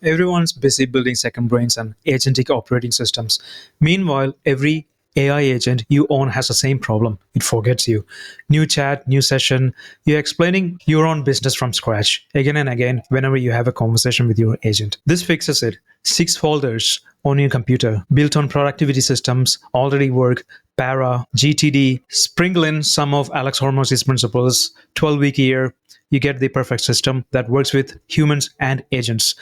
Everyone's busy building second brains and agentic operating systems. Meanwhile, every AI agent you own has the same problem. It forgets you. New chat, new session. You're explaining your own business from scratch again and again whenever you have a conversation with your agent. This fixes it. 6 folders on your computer built on productivity systems already work. Para, GTD, sprinkle in some of Alex Hormozy's principles, 12-week year. You get the perfect system that works with humans and agents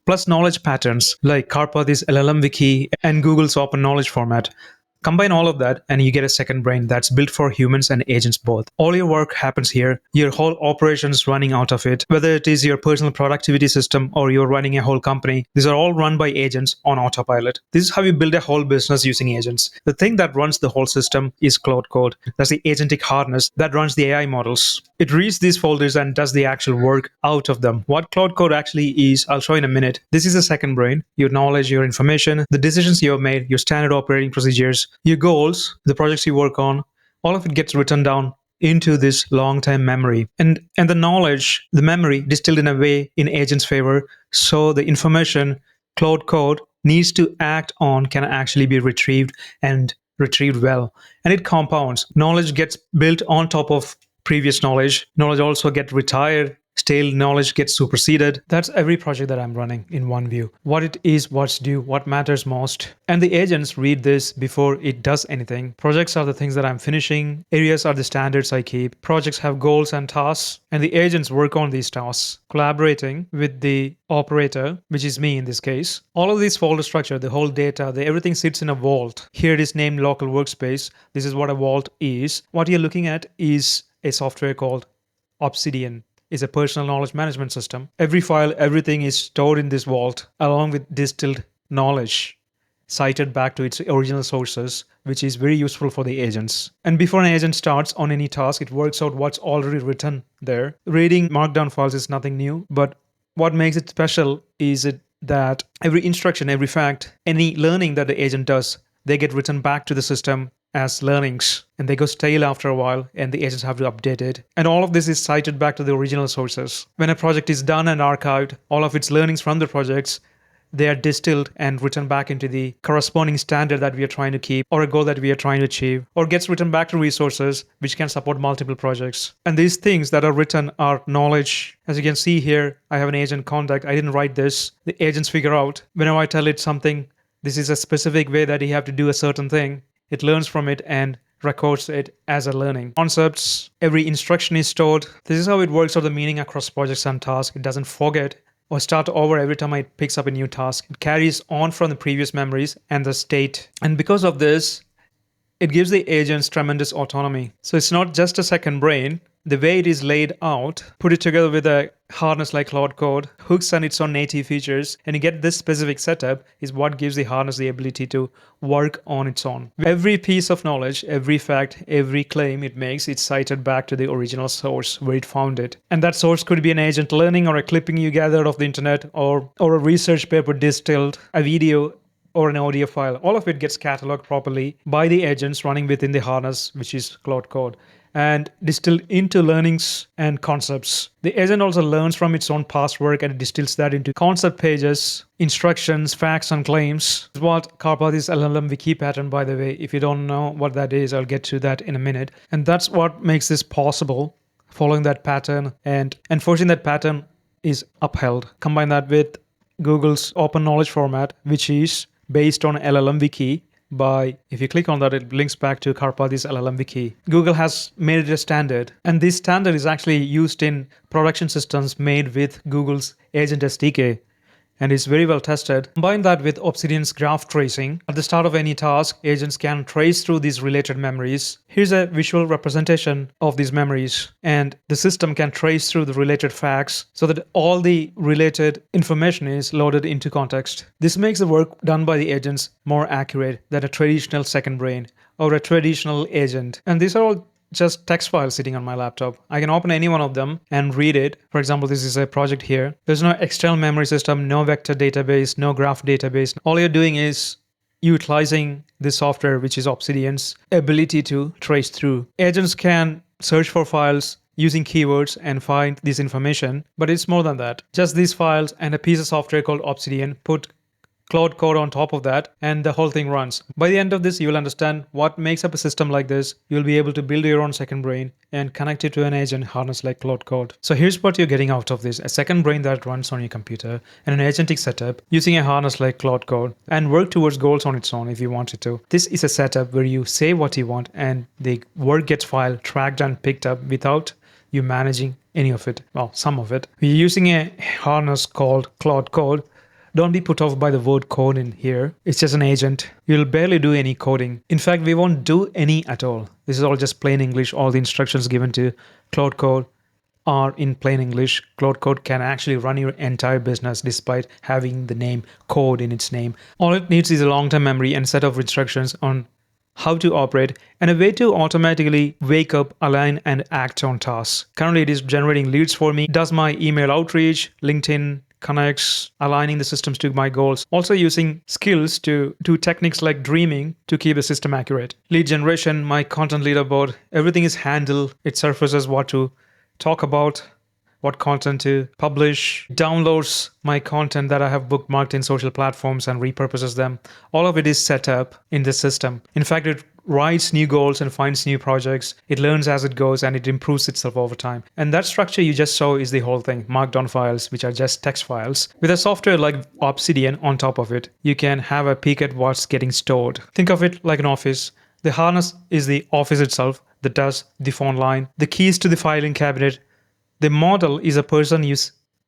plus knowledge patterns like Karpathy's LLM wiki and Google's open knowledge format. Combine all of that and you get a second brain that's built for humans and agents both. All your work happens here. Your whole operations running out of it. Whether it is your personal productivity system or you're running a whole company, these are all run by agents on autopilot. This is how you build a whole business using agents. The thing that runs the whole system is Claude Code. That's the agentic harness that runs the AI models. It reads these folders and does the actual work out of them. What Claude Code actually is, I'll show in a minute. This is a second brain. Your knowledge, your information, the decisions you have made, your standard operating procedures, your goals, the projects you work on, all of it gets written down into this long-time memory. And the knowledge, the memory distilled in a way in agent's favor. So the information Claude Code needs to act on can actually be retrieved and retrieved well. And it compounds. Knowledge gets built on top of previous knowledge. Knowledge also gets retired. Stale knowledge gets superseded. That's every project that I'm running in one view. What it is, what's due, what matters most. And the agents read this before it does anything. Projects are the things that I'm finishing. Areas are the standards I keep. Projects have goals and tasks. And the agents work on these tasks, collaborating with the operator, which is me in this case. All of this folder structure, the whole data, everything sits in a vault. Here it is named local workspace. This is what a vault is. What you're looking at is a software called Obsidian. Is a personal knowledge management system. Every file, everything is stored in this vault along with distilled knowledge cited back to its original sources, which is very useful for the agents. And before an agent starts on any task, it works out what's already written there. Reading markdown files is nothing new, but what makes it special is that every instruction, every fact, any learning that the agent does, they get written back to the system as learnings, and they go stale after a while, and the agents have to update it. And all of this is cited back to the original sources. When a project is done and archived, all of its learnings from the projects, they are distilled and written back into the corresponding standard that we are trying to keep, or a goal that we are trying to achieve, or gets written back to resources which can support multiple projects. And these things that are written are knowledge. As you can see here, I have an agent contact. I didn't write this. The agents figure out whenever I tell it something, this is a specific way that you have to do a certain thing. It learns from it and records it as a learning. Concepts, every instruction is stored. This is how it works out the meaning across projects and tasks. It doesn't forget or start over every time it picks up a new task. It carries on from the previous memories and the state. And because of this, it gives the agents tremendous autonomy. So it's not just a second brain. The way it is laid out, put it together with a harness like Claude Code, hooks and its own native features, and you get this specific setup is what gives the harness the ability to work on its own. Every piece of knowledge, every fact, every claim it makes, it's cited back to the original source where it found it. And that source could be an agent learning or a clipping you gathered off the internet or a research paper distilled, a video or an audio file. All of it gets cataloged properly by the agents running within the harness, which is Claude Code, and distilled into learnings and concepts. The agent also learns from its own past work and distills that into concept pages, instructions, facts, and claims. This is what Karpathy's LLM wiki pattern, by the way. If you don't know what that is, I'll get to that in a minute. And that's what makes this possible, following that pattern and enforcing that pattern is upheld. Combine that with Google's open knowledge format, which is based on LLM wiki. If you click on that, it links back to Karpathy's LLM wiki. Google has made it a standard, and this standard is actually used in production systems made with Google's Agent SDK, and is very well tested. Combine that with Obsidian's graph tracing. At the start of any task, agents can trace through these related memories. Here's a visual representation of these memories, and the system can trace through the related facts so that all the related information is loaded into context. This makes the work done by the agents more accurate than a traditional second brain or a traditional agent. And these are all just text files sitting on my laptop. I can open any one of them and read it. For example, this is a project here. There's no external memory system, no vector database, no graph database. All you're doing is utilizing this software, which is Obsidian's ability to trace through. Agents can search for files, using keywords and find this information, but it's more than that. Just these files and a piece of software called Obsidian, put Claude Code on top of that, and the whole thing runs. By the end of this, you will understand what makes up a system like this. You'll be able to build your own second brain and connect it to an agent harness like Claude Code. So here's what you're getting out of this: a second brain that runs on your computer and an agentic setup using a harness like Claude Code, and work towards goals on its own if you wanted to. This is a setup where you say what you want and the work gets filed, tracked, and picked up without you managing any of it. Well, some of it. We're using a harness called Claude Code. Don't be put off by the word code in here. It's just an agent. You'll barely do any coding. In fact, we won't do any at all. This is all just plain English. All the instructions given to Claude Code are in plain English. Claude Code can actually run your entire business despite having the name code in its name. All it needs is a long-term memory and a set of instructions on how to operate, and a way to automatically wake up, align, and act on tasks. Currently, it is generating leads for me, does my email outreach, LinkedIn connects, aligning the systems to my goals. Also using skills to do techniques like dreaming to keep the system accurate. Lead generation, my content leaderboard, everything is handled. It surfaces what to talk about, what content to publish, downloads my content that I have bookmarked in social platforms and repurposes them. All of it is set up in the system. In fact, it writes new goals and finds new projects. It learns as it goes and it improves itself over time. And that structure you just saw is the whole thing. Markdown files, which are just text files. With a software like Obsidian on top of it, you can have a peek at what's getting stored. Think of it like an office. The harness is the office itself, the desk, the phone line, the keys to the filing cabinet. The model is a person you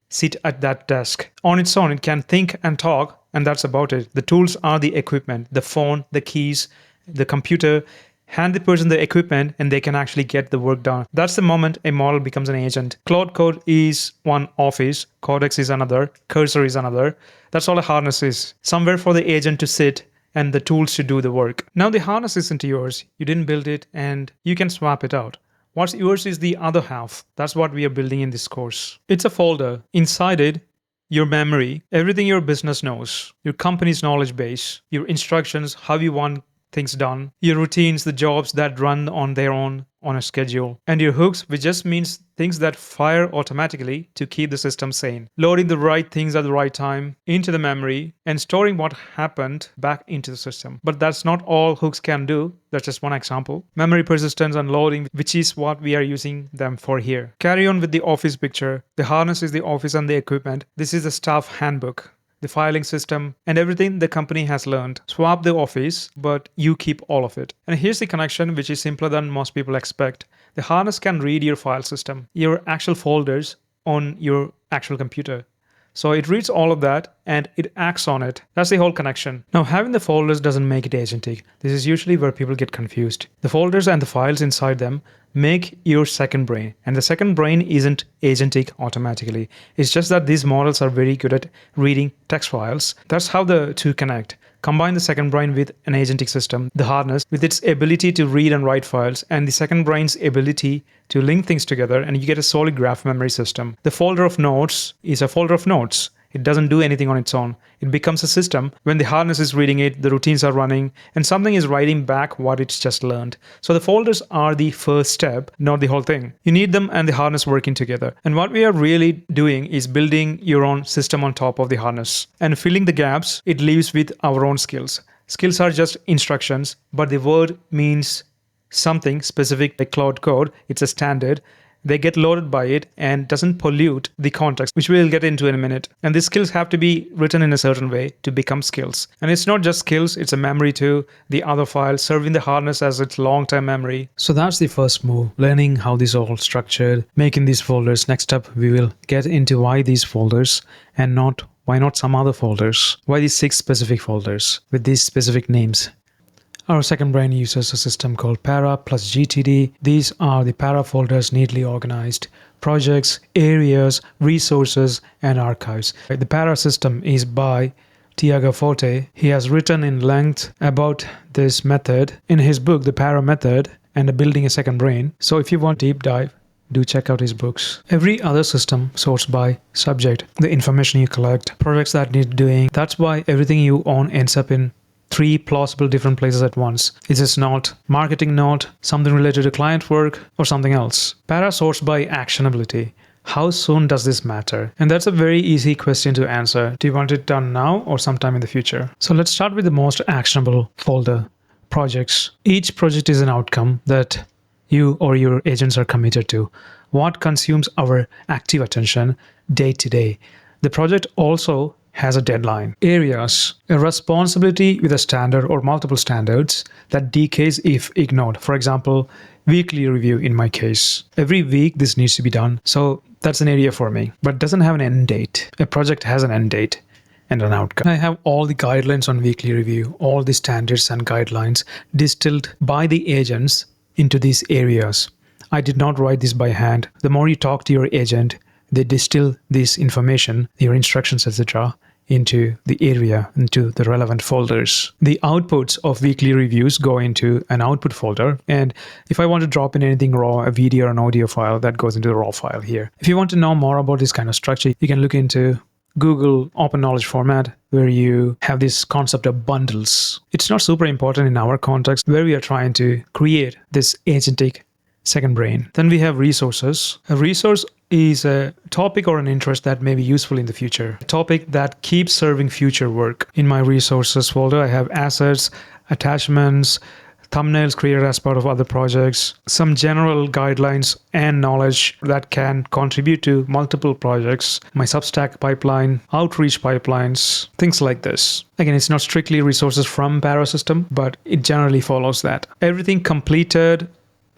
sit at that desk. On its own, it can think and talk, and that's about it. The tools are the equipment, the phone, the keys, the computer. Hand the person the equipment and they can actually get the work done. That's the moment a model becomes an agent. Claude Code is one office, Codex is another, Cursor is another. That's all a harness is. Somewhere for the agent to sit and the tools to do the work. Now the harness isn't yours. You didn't build it and you can swap it out. What's yours is the other half. That's what we are building in this course. It's a folder. Inside it, your memory, everything your business knows, your company's knowledge base, your instructions, how you want things done, your routines, the jobs that run on their own on a schedule, and your hooks, which just means things that fire automatically to keep the system sane. Loading the right things at the right time into the memory and storing what happened back into the system. But that's not all hooks can do. That's just one example. Memory persistence and loading, which is what we are using them for here. Carry on with the office picture. The harness is the office and the equipment. This is the staff handbook, the filing system, and everything the company has learned. Swap the office, but you keep all of it. And here's the connection, which is simpler than most people expect. The harness can read your file system, your actual folders on your actual computer. So it reads all of that and it acts on it. That's the whole connection. Now, having the folders doesn't make it agentic. This is usually where people get confused. The folders and the files inside them make your second brain. And the second brain isn't agentic automatically. It's just that these models are very good at reading text files. That's how the two connect. Combine the second brain with an agentic system, the harness, with its ability to read and write files, and the second brain's ability to link things together, and you get a solid graph memory system. The folder of notes is a folder of notes. It doesn't do anything on its own. It becomes a system. When the harness is reading it, the routines are running, and something is writing back what it's just learned. So the folders are the first step, not the whole thing. You need them and the harness working together. And what we are really doing is building your own system on top of the harness. And filling the gaps, it leaves with our own skills. Skills are just instructions, but the word means something specific like Claude Code. It's a standard. They get loaded by it and doesn't pollute the context, which we'll get into in a minute. And these skills have to be written in a certain way to become skills. And it's not just skills, it's a memory too. The other file serving the harness as its long-term memory. So that's the first move, learning how this is all structured, making these folders. Next up, we will get into why these folders and why not some other folders? Why these 6 specific folders with these specific names? Our second brain uses a system called Para plus GTD. These are the Para folders neatly organized. Projects, areas, resources, and archives. The Para system is by Tiago Forte. He has written in length about this method in his book, The Para Method and Building a Second Brain. So if you want deep dive, do check out his books. Every other system sorts by subject, the information you collect, projects that need doing. That's why everything you own ends up in three plausible different places at once. Is this not marketing note, something related to client work, or something else? Para sorts by actionability. How soon does this matter? And that's a very easy question to answer. Do you want it done now or sometime in the future? So let's start with the most actionable folder, projects. Each project is an outcome that you or your agents are committed to. What consumes our active attention day to day? The project also has a deadline. Areas, a responsibility with a standard or multiple standards that decays if ignored. For example, weekly review in my case. Every week this needs to be done. So that's an area for me, but doesn't have an end date. A project has an end date and an outcome. I have all the guidelines on weekly review, all the standards and guidelines distilled by the agents into these areas. I did not write this by hand. The more you talk to your agent, they distill this information, your instructions, etc., into the area, into the relevant folders. The outputs of weekly reviews go into an output folder. And if I want to drop in anything raw, a video or an audio file, that goes into the raw file here. If you want to know more about this kind of structure, you can look into Google Open Knowledge Format, where you have this concept of bundles. It's not super important in our context, where we are trying to create this agentic second brain. Then we have resources. A resource is a topic or an interest that may be useful in the future. A topic that keeps serving future work. In my resources folder, I have assets, attachments, thumbnails created as part of other projects, some general guidelines and knowledge that can contribute to multiple projects, my Substack pipeline, outreach pipelines, things like this. Again, it's not strictly resources from Parasystem, but it generally follows that. Everything completed,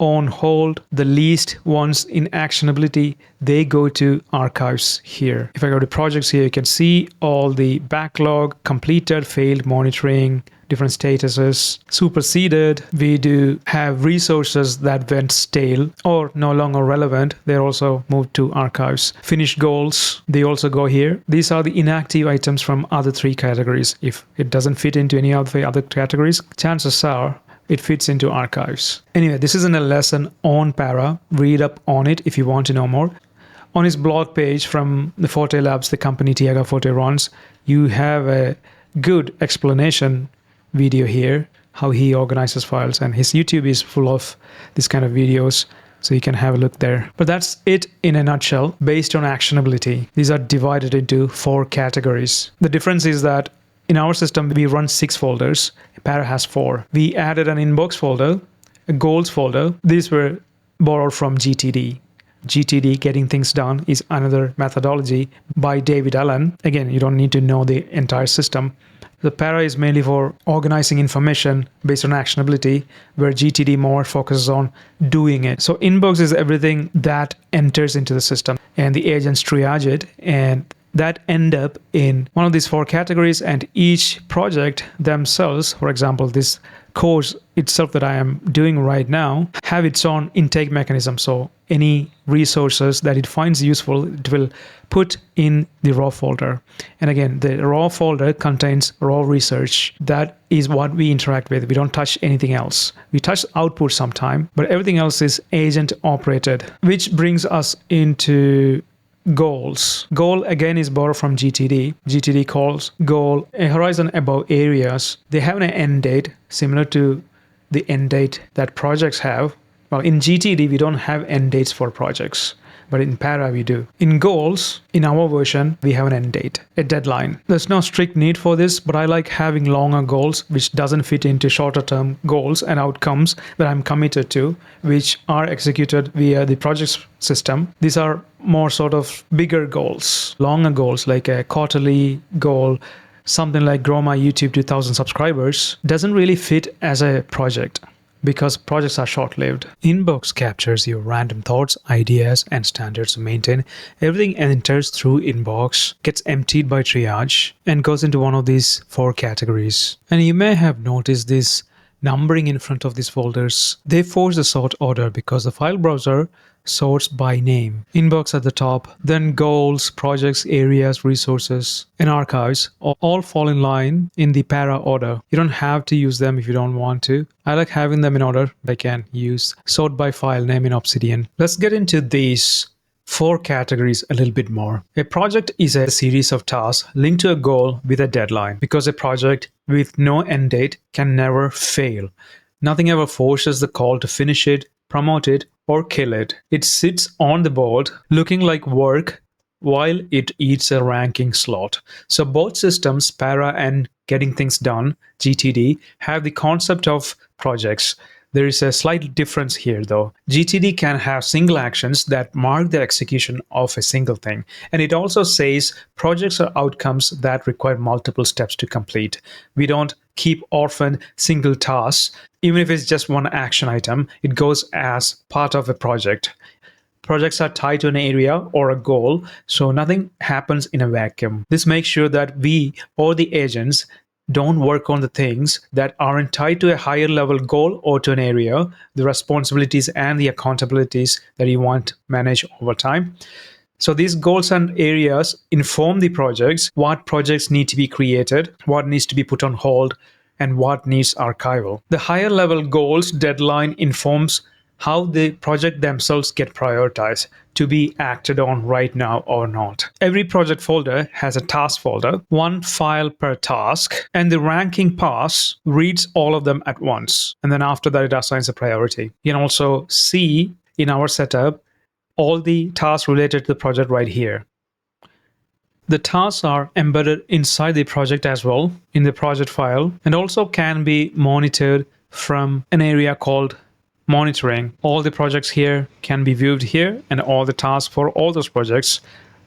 on hold, the least ones in actionability, they go to archives here. If I go to projects here, you can see all the backlog, completed, failed, monitoring, different statuses, superseded. We do have resources that went stale or no longer relevant. They're also moved to archives. Finished goals, they also go here. These are the inactive items from other three categories. If it doesn't fit into any of the other categories, chances are it fits into archives. Anyway, this isn't a lesson on Para. Read up on it if you want to know more. On his blog page from the Forte Labs, the company Tiago Forte runs, you have a good explanation video here, how he organizes files, and his YouTube is full of this kind of videos, so you can have a look there. But that's it in a nutshell, based on actionability. These are divided into 4 categories. The difference is that in our system, we run 6 folders. Para has 4. We added an inbox folder, a goals folder. These were borrowed from GTD. GTD, getting things done, is another methodology by David Allen. Again, you don't need to know the entire system. The Para is mainly for organizing information based on actionability, where GTD more focuses on doing it. So inbox is everything that enters into the system, and the agents triage it, and that end up in one of these 4 categories, and each project themselves, for example, this course itself that I am doing right now, have its own intake mechanism. So any resources that it finds useful, it will put in the raw folder. And again, the raw folder contains raw research. That is what we interact with. We don't touch anything else. We touch output sometime, but everything else is agent operated, which brings us into goals. Goal again is borrowed from GTD. GTD calls goal a horizon above areas. They have an end date similar to the end date that projects have. Well, in GTD, we don't have end dates for projects, but in Para we do. In goals, in our version, we have an end date, a deadline. There's no strict need for this, but I like having longer goals, which doesn't fit into shorter term goals and outcomes that I'm committed to, which are executed via the projects system. These are more sort of bigger goals, longer goals, like a quarterly goal, something like grow my YouTube to 1,000 subscribers, doesn't really fit as a project, because projects are short-lived. Inbox captures your random thoughts, ideas, and standards to maintain. Everything enters through inbox, gets emptied by triage, and goes into one of these 4 categories. And you may have noticed this numbering in front of these folders. They force the sort order because the file browser sorts by name. Inbox at the top, then goals, projects, areas, resources, and archives all fall in line in the Para order. You don't have to use them if you don't want to. I like having them in order. I can use sort by file name in Obsidian. Let's get into these 4 categories a little bit more. A project is a series of tasks linked to a goal with a deadline, because a project with no end date can never fail. Nothing ever forces the call to finish it, promote it, or kill it. It sits on the board looking like work while it eats a ranking slot. So both systems, Para and Getting Things Done, GTD, have the concept of projects. There is a slight difference here though. GTD can have single actions that mark the execution of a single thing. And it also says projects are outcomes that require multiple steps to complete. We don't keep orphaned single tasks. Even if it's just one action item, it goes as part of a project. Projects are tied to an area or a goal, so nothing happens in a vacuum. This makes sure that we or the agents don't work on the things that aren't tied to a higher level goal or to an area, the responsibilities and the accountabilities that you want to manage over time. So these goals and areas inform the projects, what projects need to be created, what needs to be put on hold, and what needs archival. The higher level goals deadline informs how the project themselves get prioritized to be acted on right now or not. Every project folder has a task folder, one file per task, and the ranking pass reads all of them at once. And then after that, it assigns a priority. You can also see in our setup all the tasks related to the project right here. The tasks are embedded inside the project as well in the project file, and also can be monitored from an area called monitoring. All the projects here can be viewed here, and all the tasks for all those projects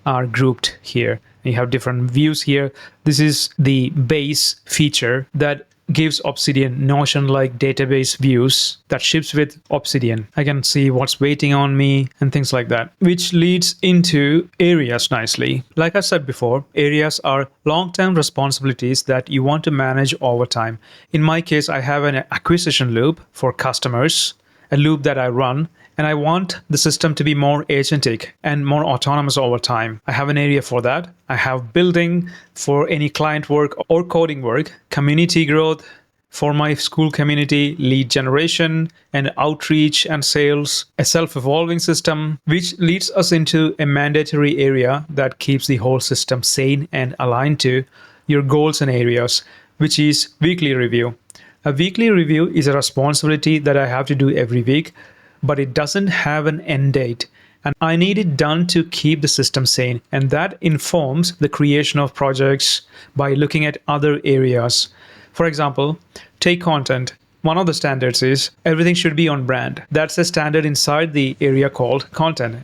are grouped here. You have different views here. This is the base feature that gives Obsidian Notion-like database views that ships with Obsidian. I can see what's waiting on me and things like that, which leads into areas nicely. Like I said before, areas are long-term responsibilities that you want to manage over time. In my case, I have an acquisition loop for customers, a loop that I run, and I want the system to be more agentic and more autonomous over time. I have an area for that. I have building for any client work or coding work, community growth for my school community, lead generation and outreach and sales, a self-evolving system, which leads us into a mandatory area that keeps the whole system sane and aligned to your goals and areas, which is weekly review. A weekly review is a responsibility that I have to do every week, but it doesn't have an end date. And I need it done to keep the system sane. And that informs the creation of projects by looking at other areas. For example, take content. One of the standards is everything should be on brand. That's a standard inside the area called content.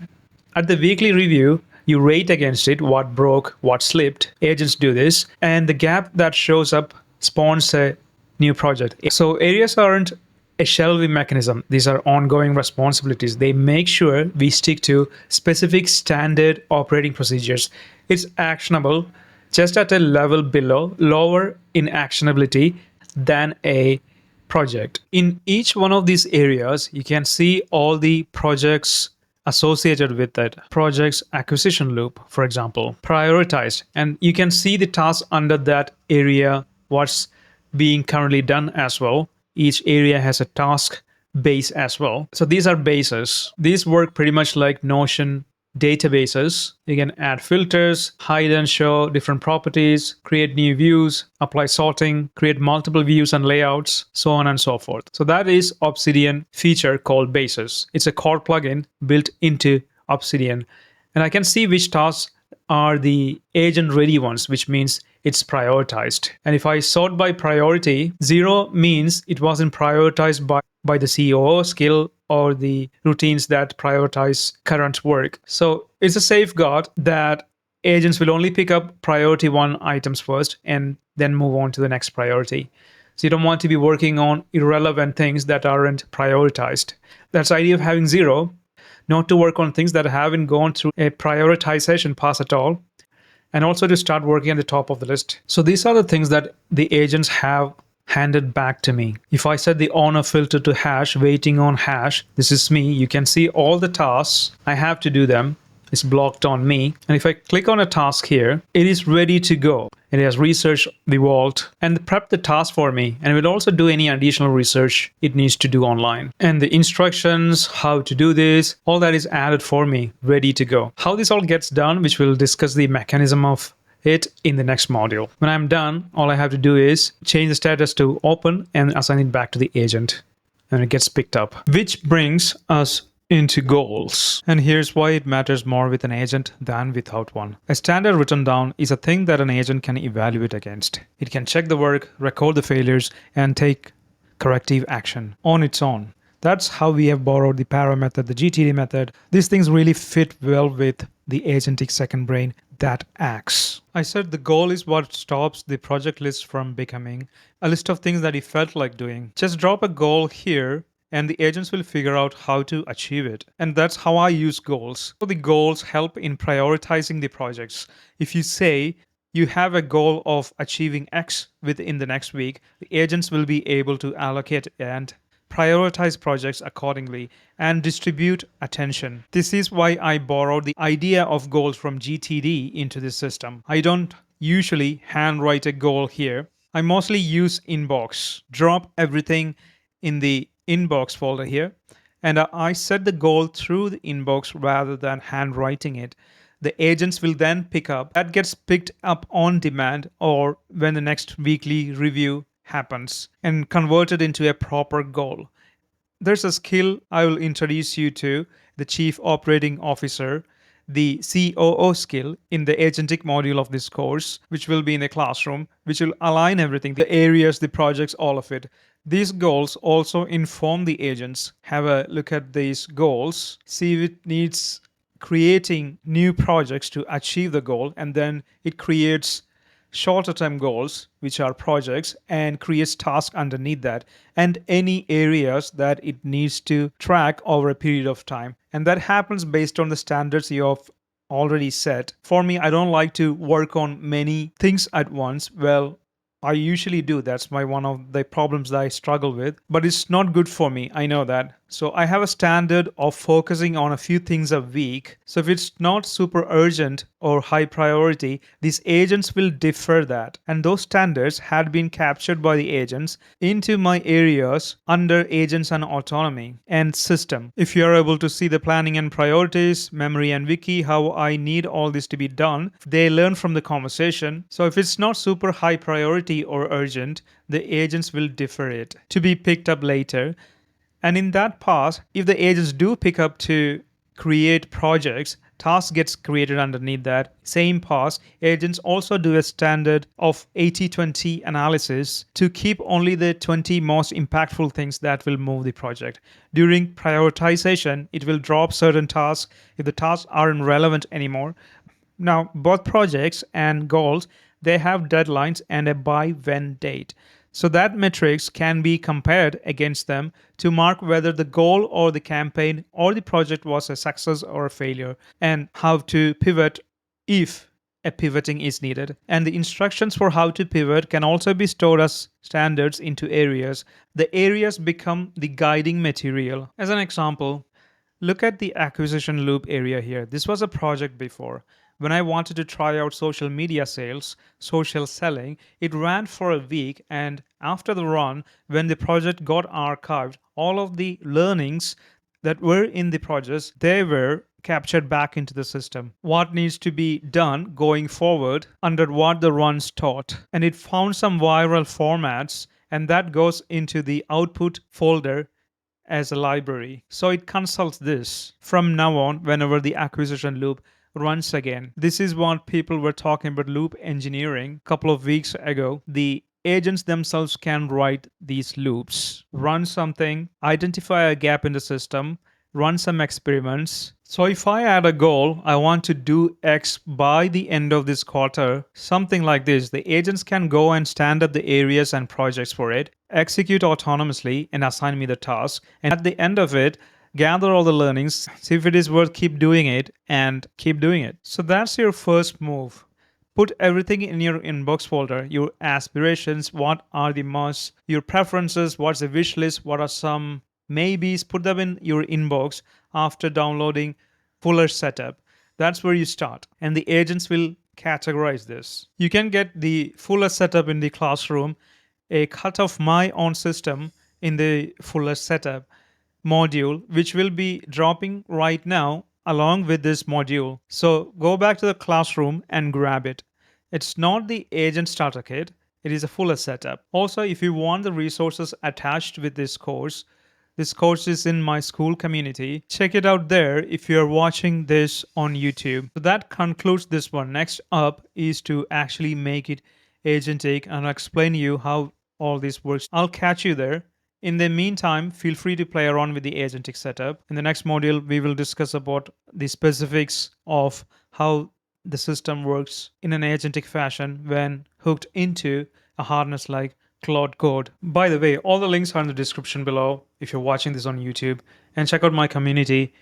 At the weekly review, you rate against it what broke, what slipped. Agents do this. And the gap that shows up spawns a new project. So areas aren't a shelving mechanism. These are ongoing responsibilities. They make sure we stick to specific standard operating procedures. It's actionable just at a level below, lower in actionability than a project. In each one of these areas, you can see all the projects associated with that. Projects acquisition loop, for example, prioritized. And you can see the tasks under that area, what's being currently done as well. Each area has a task base as well. So these are bases. These work pretty much like Notion databases. You can add filters, hide and show different properties, create new views, apply sorting, create multiple views and layouts, so on and so forth. So that is Obsidian feature called bases. It's a core plugin built into Obsidian. And I can see which tasks are the agent ready ones, which means it's prioritized. And if I sort by priority, 0 means it wasn't prioritized by the COO skill or the routines that prioritize current work. So it's a safeguard that agents will only pick up priority 1 items first and then move on to the next priority. So you don't want to be working on irrelevant things that aren't prioritized. That's the idea of having 0. Not to work on things that haven't gone through a prioritization pass at all, and also to start working at the top of the list. So these are the things that the agents have handed back to me. If I set the owner filter to hash, waiting on hash, this is me. You can see all the tasks. I have to do them. It's blocked on me. And if I click on a task here, it is ready to go. It has researched the vault and prepped the task for me. And it will also do any additional research it needs to do online. And the instructions, how to do this, all that is added for me, ready to go. How this all gets done, which we'll discuss the mechanism of it in the next module. When I'm done, all I have to do is change the status to open and assign it back to the agent. And it gets picked up, which brings us into goals. And here's why it matters more with an agent than without one. A standard written down is a thing that an agent can evaluate against. It can check the work, record the failures, and take corrective action on its own. That's how we have borrowed the para method, the GTD method. These things really fit well with the agentic second brain that acts. I said the goal is what stops the project list from becoming a list of things that you felt like doing. Just drop a goal here and the agents will figure out how to achieve it. And that's how I use goals. So the goals help in prioritizing the projects. If you say you have a goal of achieving X within the next week, the agents will be able to allocate and prioritize projects accordingly and distribute attention. This is why I borrowed the idea of goals from GTD into this system. I don't usually handwrite a goal here. I mostly use inbox. Drop everything in the inbox folder here, and I set the goal through the inbox rather than handwriting it. The agents will then pick up. That gets picked up on demand or when the next weekly review happens and converted into a proper goal. There's a skill I will introduce you to, the Chief Operating Officer, the COO skill in the agentic module of this course, which will be in the classroom, which will align everything, the areas, the projects, all of it. These goals also inform the agents. Have a look at these goals, see if it needs creating new projects to achieve the goal, and then it creates shorter term goals, which are projects, and creates tasks underneath that, and any areas that it needs to track over a period of time. And that happens based on the standards you have already set. For me, I don't like to work on many things at once. Well, I usually do. That's one of the problems that I struggle with. But it's not good for me. I know that. So I have a standard of focusing on a few things a week. So if it's not super urgent or high priority, these agents will defer that. And those standards had been captured by the agents into my areas under agents and autonomy and system. If you're able to see the planning and priorities, memory and wiki, how I need all this to be done, they learn from the conversation. So if it's not super high priority or urgent, the agents will defer it to be picked up later. And in that pass, if the agents do pick up to create projects, task gets created underneath that same pass. Agents also do a standard of 80-20 analysis to keep only the 20 most impactful things that will move the project. During prioritization, it will drop certain tasks if the tasks aren't relevant anymore. Now, both projects and goals, they have deadlines and a by when date. So that metrics can be compared against them to mark whether the goal or the campaign or the project was a success or a failure, and how to pivot if a pivoting is needed. And the instructions for how to pivot can also be stored as standards into areas. The areas become the guiding material. As an example, look at the acquisition loop area here. This was a project before. When I wanted to try out social media sales, social selling, it ran for a week, and after the run, when the project got archived, all of the learnings that were in the projects, they were captured back into the system. What needs to be done going forward under what the runs taught. And it found some viral formats, and that goes into the output folder as a library. So it consults this from now on whenever the acquisition loop runs again. This is what people were talking about loop engineering a couple of weeks ago. The agents themselves can write these loops, run something, identify a gap in the system, run some experiments. So if I add a goal, I want to do X by the end of this quarter, something like this, the agents can go and stand up the areas and projects for it, execute autonomously and assign me the task. And at the end of it, gather all the learnings, see if it is worth keep doing it and keep doing it. So that's your first move. Put everything in your inbox folder, your aspirations, what are the musts, your preferences, what's the wish list, what are some maybes, put them in your inbox after downloading fuller setup. That's where you start. And the agents will categorize this. You can get the fullest setup in the classroom, a cut of my own system in the fullest setup module, which will be dropping right now along with this module. So go back to the classroom and grab it. It's not the agent starter kit, it is a fuller setup. Also, if you want the resources attached with this course is in my school community. Check it out there if you're watching this on YouTube. So that concludes this one. Next up is to actually make it agentic and I'll explain you how all this works. I'll catch you there. In the meantime, feel free to play around with the agentic setup. In the next module, we will discuss about the specifics of how the system works in an agentic fashion when hooked into a harness like Claude Code. By the way, all the links are in the description below if you're watching this on YouTube. And check out my community.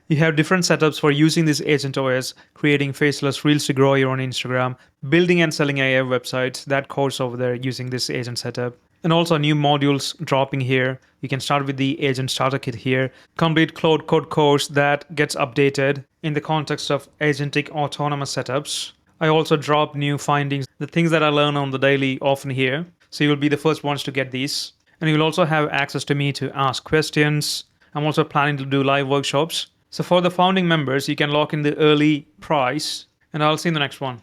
You have different setups for using this Agent OS, creating faceless reels to grow your own Instagram, building and selling AI websites, that course over there using this agent setup. And also new modules dropping here. You can start with the agent starter kit here. Complete Claude Code course that gets updated in the context of agentic autonomous setups. I also drop new findings, the things that I learn on the daily often here. So you'll be the first ones to get these. And you'll also have access to me to ask questions. I'm also planning to do live workshops. So for the founding members, you can lock in the early price. And I'll see you in the next one.